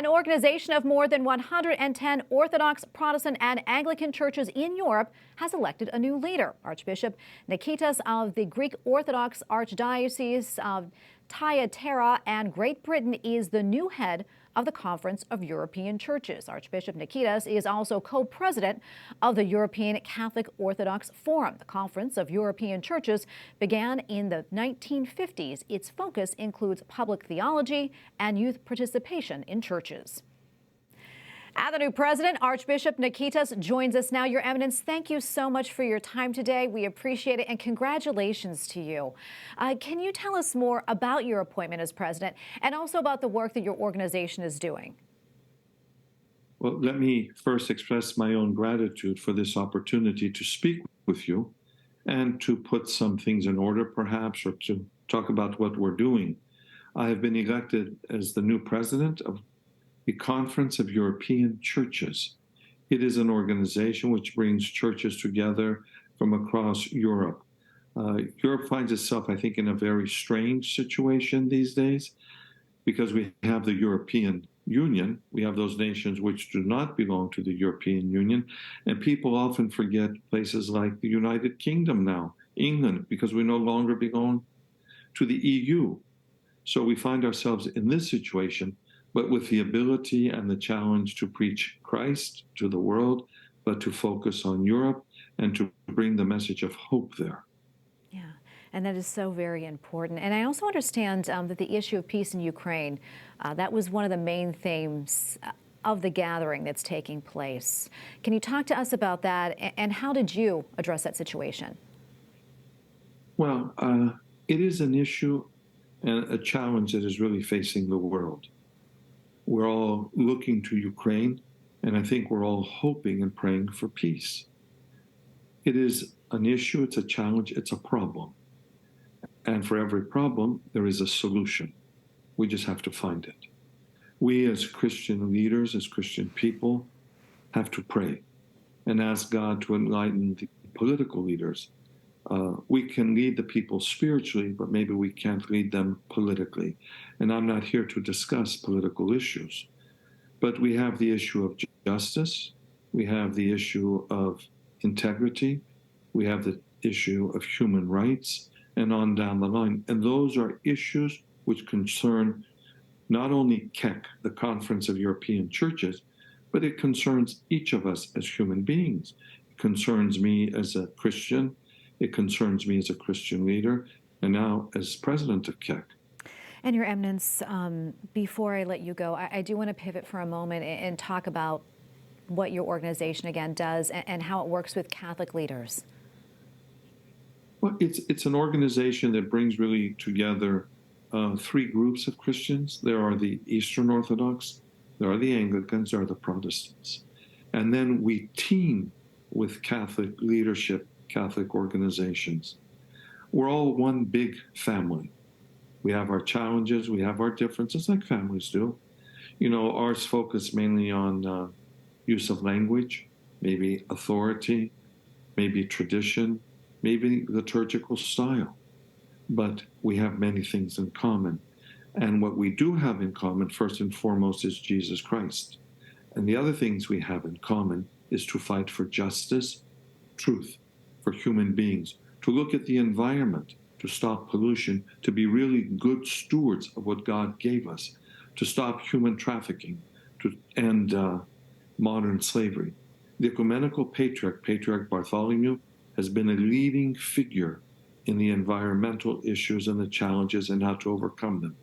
An organization of more than 110 Orthodox, Protestant, and Anglican churches in Europe has elected a new leader. Archbishop Nikitas of the Greek Orthodox Archdiocese of Thyateira and Great Britain is the new head of the Conference of European Churches. Archbishop Nikitas is also co-president of the European Catholic Orthodox Forum. The Conference of European Churches began in the 1950s. Its focus includes public theology and youth participation in churches. And the new president, Archbishop Nikitas, joins us now. Your Eminence, thank you so much for your time today. We appreciate it, and congratulations to you. Can you tell us more about your appointment as president and also about the work that your organization is doing? Well, let me first express my own gratitude for this opportunity to speak with you and to put some things in order, perhaps, or to talk about what we're doing. I have been elected as the new president of the Conference of European Churches. It is an organization which brings churches together from across Europe. Europe finds itself, I think, in a very strange situation these days because we have the European Union. We have those nations which do not belong to the European Union, and people often forget places like the United Kingdom now, England, because we no longer belong to the EU. So we find ourselves in this situation, but with the ability and the challenge to preach Christ to the world, but to focus on Europe and to bring the message of hope there. Yeah, and that is so very important. And I also understand that the issue of peace in Ukraine, that was one of the main themes of the gathering that's taking place. Can you talk to us about that, and how did you address that situation? Well, it is an issue and a challenge that is really facing the world. We're all looking to Ukraine, and I think we're all hoping and praying for peace. It is an issue, it's a challenge, it's a problem. And for every problem, there is a solution. We just have to find it. We as Christian leaders, as Christian people, have to pray and ask God to enlighten the political leaders. We can lead the people spiritually, but maybe we can't lead them politically. And I'm not here to discuss political issues. But we have the issue of justice. We have the issue of integrity. We have the issue of human rights, and on down the line. And those are issues which concern not only CEC, the Conference of European Churches, but it concerns each of us as human beings. It concerns me as a Christian. It concerns me as a Christian leader, and now as president of CEC. And Your Eminence, before I let you go, I do want to pivot for a moment and talk about what your organization, again, does and how it works with Catholic leaders. Well, it's an organization that brings really together three groups of Christians. There are the Eastern Orthodox, there are the Anglicans, there are the Protestants. And then we team with Catholic leadership, Catholic organizations. We're all one big family. We have our challenges, we have our differences, like families do. You know, ours focus mainly on use of language, maybe authority, maybe tradition, maybe liturgical style. But we have many things in common. And what we do have in common, first and foremost, is Jesus Christ. And the other things we have in common is to fight for justice, truth, for human beings, to look at the environment, to stop pollution, to be really good stewards of what God gave us, to stop human trafficking, to end modern slavery. The ecumenical patriarch, Patriarch Bartholomew, has been a leading figure in the environmental issues and the challenges and how to overcome them.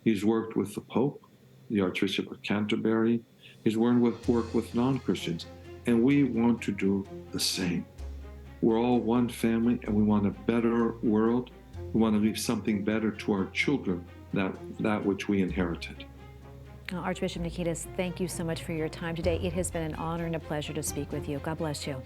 He's worked with the Pope, the Archbishop of Canterbury. He's worked with non-Christians, and we want to do the same. We're all one family, and we want a better world. We want to leave something better to our children, that which we inherited. Well, Archbishop Nikitas, thank you so much for your time today. It has been an honor and a pleasure to speak with you. God bless you.